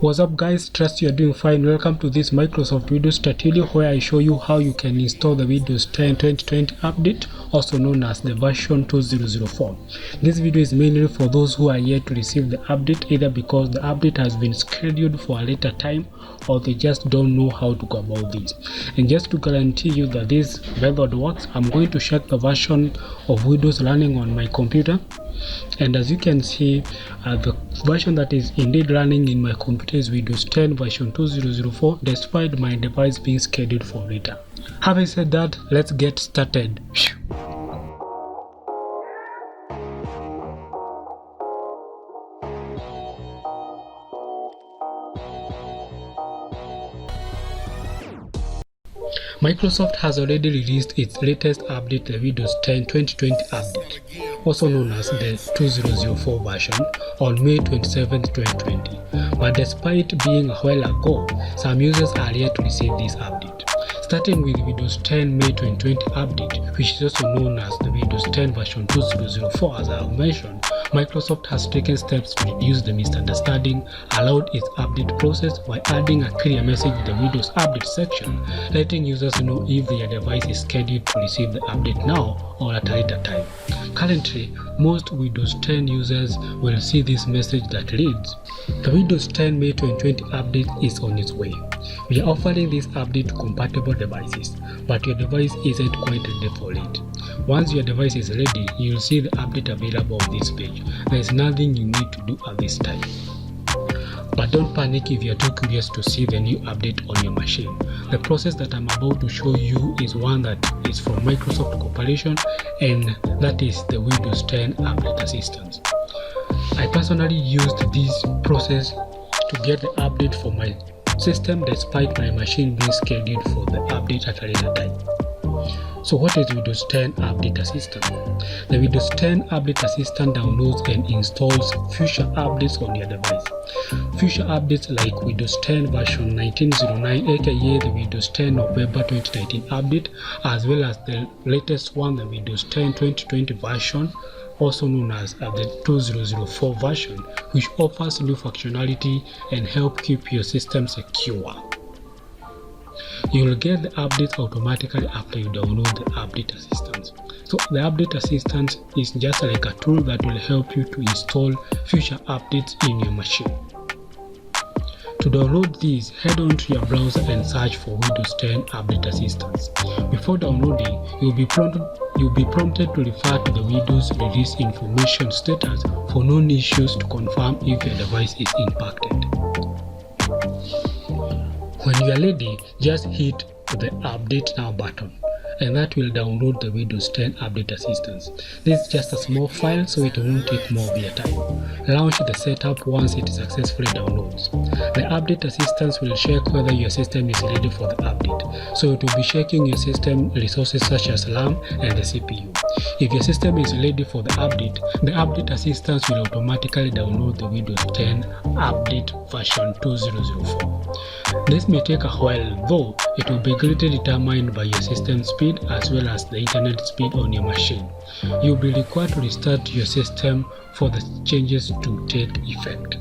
What's up guys, trust you're doing fine. Welcome to this Microsoft Windows tutorial where I show you how you can install the Windows 10 2020 update, also known as the version 2004. This video is mainly for those who are yet to receive the update, either because the update has been scheduled for a later time or they just don't know how to go about this. And just to guarantee you that this method works, I'm going to check the version of Windows running on my computer. And as you can see, the version that is indeed running in my computer is Windows 10 version 2004, despite my device being scheduled for later. Having said that, let's get started. Microsoft has already released its latest update, the Windows 10 2020 update, also known as the 2004 version, on May 27, 2020. But despite being a while ago, some users are yet to receive this update. Starting with Windows 10 May 2020 update, which is also known as the Windows 10 version 2004, as I have mentioned, Microsoft has taken steps to reduce the misunderstanding allowed its update process by adding a clear message in the Windows Update section, letting users know if their device is scheduled to receive the update now or at a later time. Currently, most Windows 10 users will see this message that reads, "The Windows 10 May 2020 update is on its way. We are offering this update to compatible devices, but your device isn't quite ready for it. Once your device is ready, you'll see the update available on this page. There is nothing you need to do at this time." But don't panic if you're too curious to see the new update on your machine. The process that I'm about to show you is one that is from Microsoft Corporation, and that is the Windows 10 Update Assistant. I personally used this process to get the update for my system despite my machine being scheduled for the update at a later time. So what is Windows 10 Update Assistant? The Windows 10 Update Assistant downloads and installs future updates on your device. Future updates like Windows 10 version 1909, aka the Windows 10 November 2019 update, as well as the latest one, the Windows 10 2020 version, also known as the 2004 version, which offers new functionality and help keep your system secure. You will get the updates automatically after you download the Update Assistant. So the Update Assistant is just like a tool that will help you to install future updates in your machine. To download these, head on to your browser and search for Windows 10 Update Assistance. Before downloading, you'll be prompted to refer to the Windows Release Information status for known issues to confirm if your device is impacted. When you are ready, just hit the Update Now button, and that will download the Windows 10 Update Assistance. This is just a small file, so it won't take more of your time. Launch the setup once it successfully downloads. The Update Assistance will check whether your system is ready for the update, so it will be checking your system resources such as RAM and the CPU. If your system is ready for the Update Assistance will automatically download the Windows 10 Update version 2004. This may take a while, though it will be greatly determined by your system speed as well as the internet speed on your machine. You'll be required to restart your system for the changes to take effect.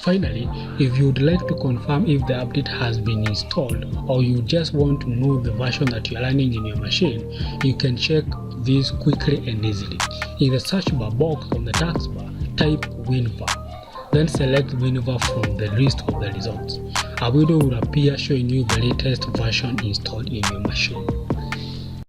Finally, if you would like to confirm if the update has been installed, or you just want to know the version that you are running in your machine, you can check this quickly and easily. In the search bar box on the taskbar, type WinVer. Then select WinVer from the list of the results. A window will appear showing you the latest version installed in your machine.